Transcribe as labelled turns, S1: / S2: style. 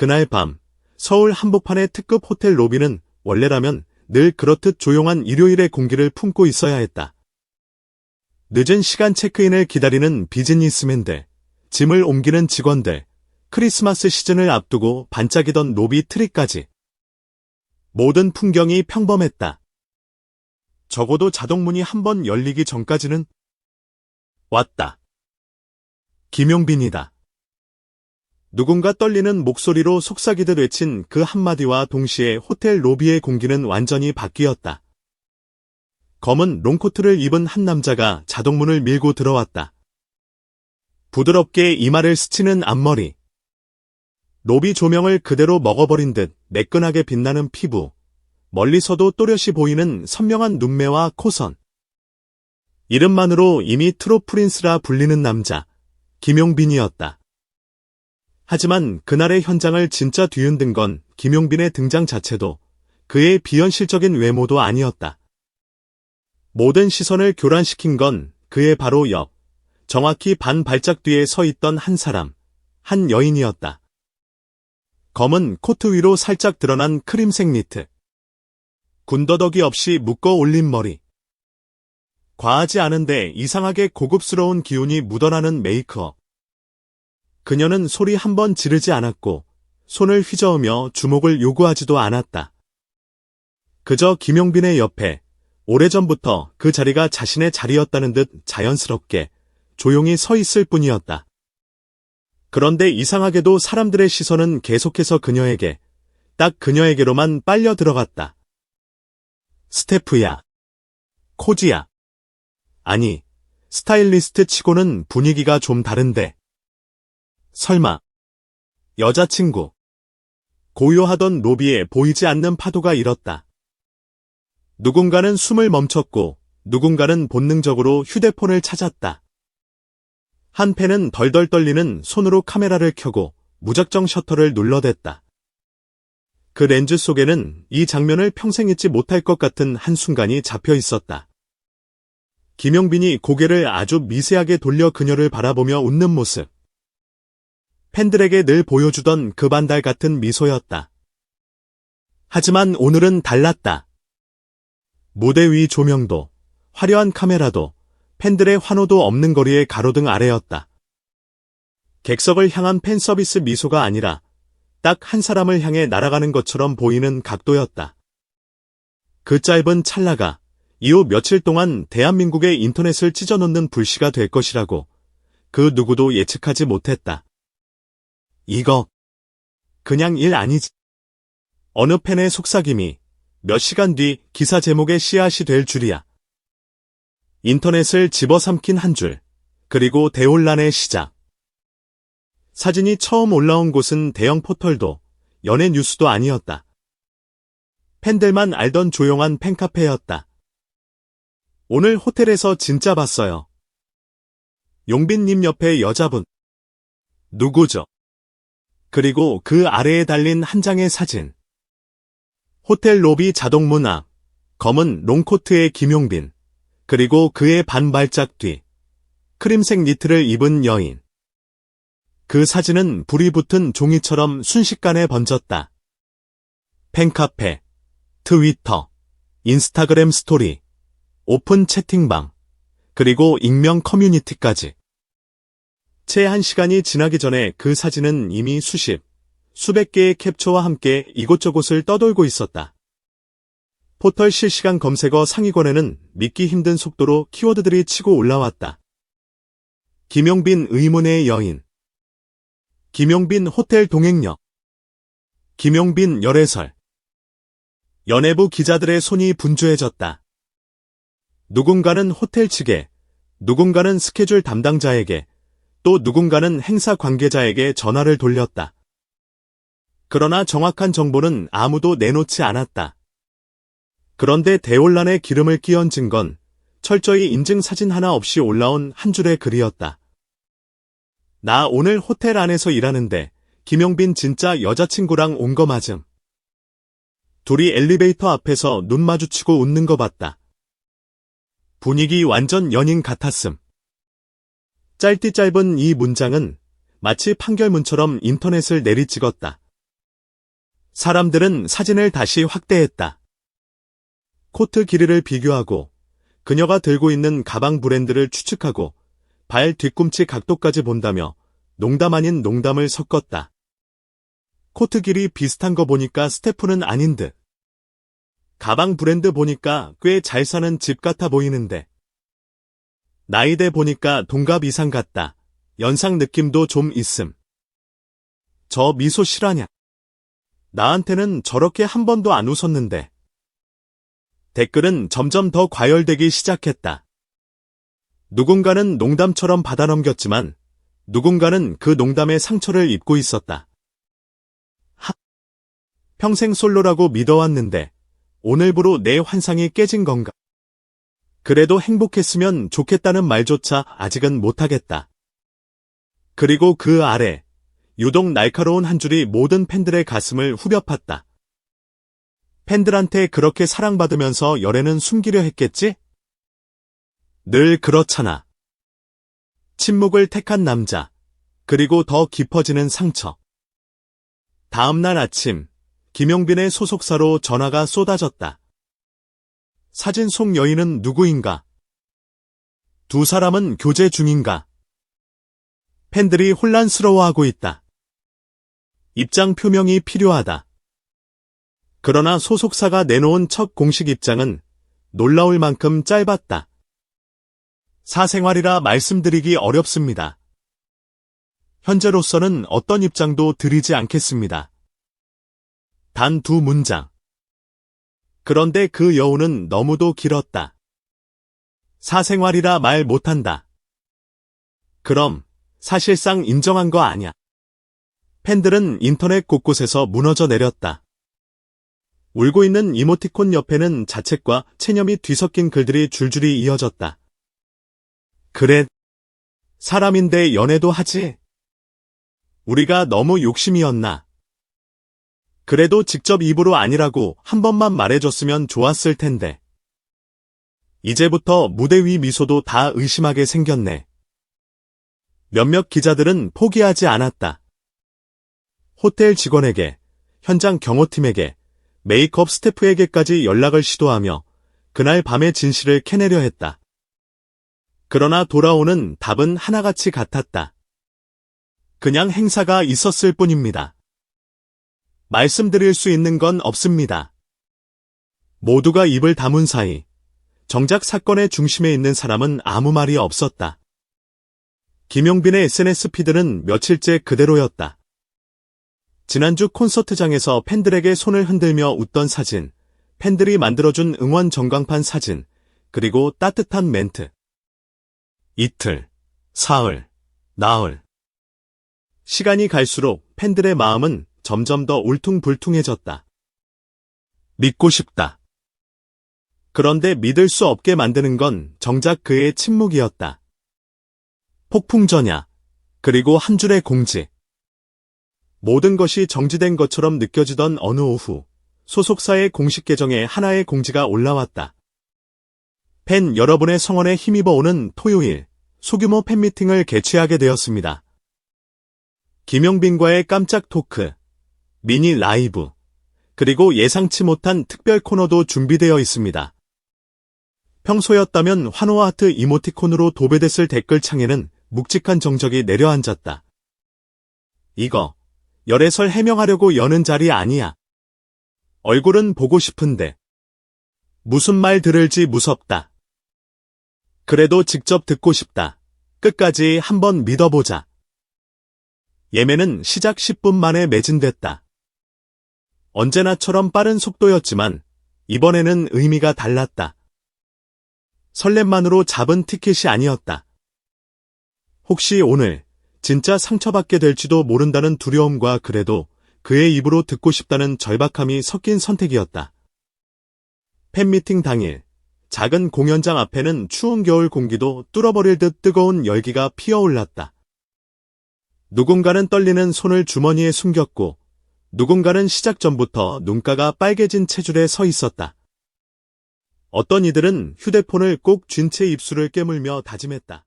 S1: 그날 밤 서울 한복판의 특급 호텔 로비는 원래라면 늘 그렇듯 조용한 일요일의 공기를 품고 있어야 했다. 늦은 시간 체크인을 기다리는 비즈니스맨들, 짐을 옮기는 직원들, 크리스마스 시즌을 앞두고 반짝이던 로비 트리까지. 모든 풍경이 평범했다. 적어도 자동문이 한번 열리기 전까지는. 왔다. 김용빈이다. 누군가 떨리는 목소리로 속삭이듯 외친 그 한마디와 동시에 호텔 로비의 공기는 완전히 바뀌었다. 검은 롱코트를 입은 한 남자가 자동문을 밀고 들어왔다. 부드럽게 이마를 스치는 앞머리. 로비 조명을 그대로 먹어버린 듯 매끈하게 빛나는 피부. 멀리서도 또렷이 보이는 선명한 눈매와 코선. 이름만으로 이미 트롯 프린스라 불리는 남자, 김용빈이었다. 하지만 그날의 현장을 진짜 뒤흔든 건 김용빈의 등장 자체도 그의 비현실적인 외모도 아니었다. 모든 시선을 교란시킨 건 그의 바로 옆, 정확히 반 발짝 뒤에 서 있던 한 사람, 한 여인이었다. 검은 코트 위로 살짝 드러난 크림색 니트. 군더더기 없이 묶어 올린 머리. 과하지 않은데 이상하게 고급스러운 기운이 묻어나는 메이크업. 그녀는 소리 한 번 지르지 않았고 손을 휘저으며 주목을 요구하지도 않았다. 그저 김용빈의 옆에 오래전부터 그 자리가 자신의 자리였다는 듯 자연스럽게 조용히 서 있을 뿐이었다. 그런데 이상하게도 사람들의 시선은 계속해서 그녀에게, 딱 그녀에게로만 빨려 들어갔다. 스태프야. 코지야. 아니, 스타일리스트 치고는 분위기가 좀 다른데. 설마 여자친구. 고요하던 로비에 보이지 않는 파도가 일었다. 누군가는 숨을 멈췄고 누군가는 본능적으로 휴대폰을 찾았다. 한 팬은 덜덜 떨리는 손으로 카메라를 켜고 무작정 셔터를 눌러댔다. 그 렌즈 속에는 이 장면을 평생 잊지 못할 것 같은 한순간이 잡혀 있었다. 김용빈이 고개를 아주 미세하게 돌려 그녀를 바라보며 웃는 모습. 팬들에게 늘 보여주던 그 반달 같은 미소였다. 하지만 오늘은 달랐다. 무대 위 조명도, 화려한 카메라도, 팬들의 환호도 없는 거리의 가로등 아래였다. 객석을 향한 팬 서비스 미소가 아니라 딱 한 사람을 향해 날아가는 것처럼 보이는 각도였다. 그 짧은 찰나가 이후 며칠 동안 대한민국의 인터넷을 찢어놓는 불씨가 될 것이라고 그 누구도 예측하지 못했다. 이거 그냥 일 아니지. 어느 팬의 속삭임이 몇 시간 뒤 기사 제목의 씨앗이 될 줄이야. 인터넷을 집어삼킨 한 줄, 그리고 대혼란의 시작. 사진이 처음 올라온 곳은 대형 포털도 연예 뉴스도 아니었다. 팬들만 알던 조용한 팬카페였다. 오늘 호텔에서 진짜 봤어요. 용빈님 옆에 여자분. 누구죠? 그리고 그 아래에 달린 한 장의 사진. 호텔 로비 자동문 앞, 검은 롱코트의 김용빈, 그리고 그의 반발짝 뒤, 크림색 니트를 입은 여인. 그 사진은 불이 붙은 종이처럼 순식간에 번졌다. 팬카페, 트위터, 인스타그램 스토리, 오픈 채팅방, 그리고 익명 커뮤니티까지. 채 한 시간이 지나기 전에 그 사진은 이미 수백 개의 캡처와 함께 이곳저곳을 떠돌고 있었다. 포털 실시간 검색어 상위권에는 믿기 힘든 속도로 키워드들이 치고 올라왔다. 김용빈 의문의 여인. 김용빈 호텔 동행역. 김용빈 열애설. 연예부 기자들의 손이 분주해졌다. 누군가는 호텔 측에, 누군가는 스케줄 담당자에게, 또 누군가는 행사 관계자에게 전화를 돌렸다. 그러나 정확한 정보는 아무도 내놓지 않았다. 그런데 대혼란에 기름을 끼얹은 건 철저히 인증 사진 하나 없이 올라온 한 줄의 글이었다. 나 오늘 호텔 안에서 일하는데 김용빈 진짜 여자친구랑 온 거 맞음. 둘이 엘리베이터 앞에서 눈 마주치고 웃는 거 봤다. 분위기 완전 연인 같았음. 짧디 짧은 이 문장은 마치 판결문처럼 인터넷을 내리찍었다. 사람들은 사진을 다시 확대했다. 코트 길이를 비교하고 그녀가 들고 있는 가방 브랜드를 추측하고 발 뒤꿈치 각도까지 본다며 농담 아닌 농담을 섞었다. 코트 길이 비슷한 거 보니까 스태프는 아닌 듯. 가방 브랜드 보니까 꽤 잘 사는 집 같아 보이는데. 나이대 보니까 동갑 이상 같다. 연상 느낌도 좀 있음. 저 미소 실화냐? 나한테는 저렇게 한 번도 안 웃었는데. 댓글은 점점 더 과열되기 시작했다. 누군가는 농담처럼 받아넘겼지만 누군가는 그 농담에 상처를 입고 있었다. 평생 솔로라고 믿어왔는데 오늘부로 내 환상이 깨진 건가? 그래도 행복했으면 좋겠다는 말조차 아직은 못하겠다. 그리고 그 아래 유독 날카로운 한 줄이 모든 팬들의 가슴을 후벼 팠다. 팬들한테 그렇게 사랑받으면서 열애는 숨기려 했겠지? 늘 그렇잖아. 침묵을 택한 남자, 그리고 더 깊어지는 상처. 다음날 아침, 김용빈의 소속사로 전화가 쏟아졌다. 사진 속 여인은 누구인가? 두 사람은 교제 중인가? 팬들이 혼란스러워하고 있다. 입장 표명이 필요하다. 그러나 소속사가 내놓은 첫 공식 입장은 놀라울 만큼 짧았다. 사생활이라 말씀드리기 어렵습니다. 현재로서는 어떤 입장도 드리지 않겠습니다. 단 두 문장. 그런데 그 여우는 너무도 길었다. 사생활이라 말 못한다. 그럼 사실상 인정한 거 아냐? 팬들은 인터넷 곳곳에서 무너져 내렸다. 울고 있는 이모티콘 옆에는 자책과 체념이 뒤섞인 글들이 줄줄이 이어졌다. 그래, 사람인데 연애도 하지? 우리가 너무 욕심이었나? 그래도 직접 입으로 아니라고 한 번만 말해줬으면 좋았을 텐데. 이제부터 무대 위 미소도 다 의심하게 생겼네. 몇몇 기자들은 포기하지 않았다. 호텔 직원에게, 현장 경호팀에게, 메이크업 스태프에게까지 연락을 시도하며 그날 밤의 진실을 캐내려 했다. 그러나 돌아오는 답은 하나같이 같았다. 그냥 행사가 있었을 뿐입니다. 말씀드릴 수 있는 건 없습니다. 모두가 입을 다문 사이 정작 사건의 중심에 있는 사람은 아무 말이 없었다. 김용빈의 SNS 피드는 며칠째 그대로였다. 지난주 콘서트장에서 팬들에게 손을 흔들며 웃던 사진, 팬들이 만들어준 응원 전광판 사진, 그리고 따뜻한 멘트. 이틀, 사흘, 나흘. 시간이 갈수록 팬들의 마음은 점점 더 울퉁불퉁해졌다. 믿고 싶다. 그런데 믿을 수 없게 만드는 건 정작 그의 침묵이었다. 폭풍전야, 그리고 한 줄의 공지. 모든 것이 정지된 것처럼 느껴지던 어느 오후, 소속사의 공식 계정에 하나의 공지가 올라왔다. 팬 여러분의 성원에 힘입어 오는 토요일, 소규모 팬미팅을 개최하게 되었습니다. 김용빈과의 깜짝 토크, 미니 라이브, 그리고 예상치 못한 특별 코너도 준비되어 있습니다. 평소였다면 환호와 하트 이모티콘으로 도배됐을 댓글창에는 묵직한 정적이 내려앉았다. 이거, 열애설 해명하려고 여는 자리 아니야. 얼굴은 보고 싶은데. 무슨 말 들을지 무섭다. 그래도 직접 듣고 싶다. 끝까지 한번 믿어보자. 예매는 시작 10분 만에 매진됐다. 언제나처럼 빠른 속도였지만 이번에는 의미가 달랐다. 설렘만으로 잡은 티켓이 아니었다. 혹시 오늘 진짜 상처받게 될지도 모른다는 두려움과 그래도 그의 입으로 듣고 싶다는 절박함이 섞인 선택이었다. 팬미팅 당일, 작은 공연장 앞에는 추운 겨울 공기도 뚫어버릴 듯 뜨거운 열기가 피어올랐다. 누군가는 떨리는 손을 주머니에 숨겼고 누군가는 시작 전부터 눈가가 빨개진 체줄에 서 있었다. 어떤 이들은 휴대폰을 꼭 쥔 채 입술을 깨물며 다짐했다.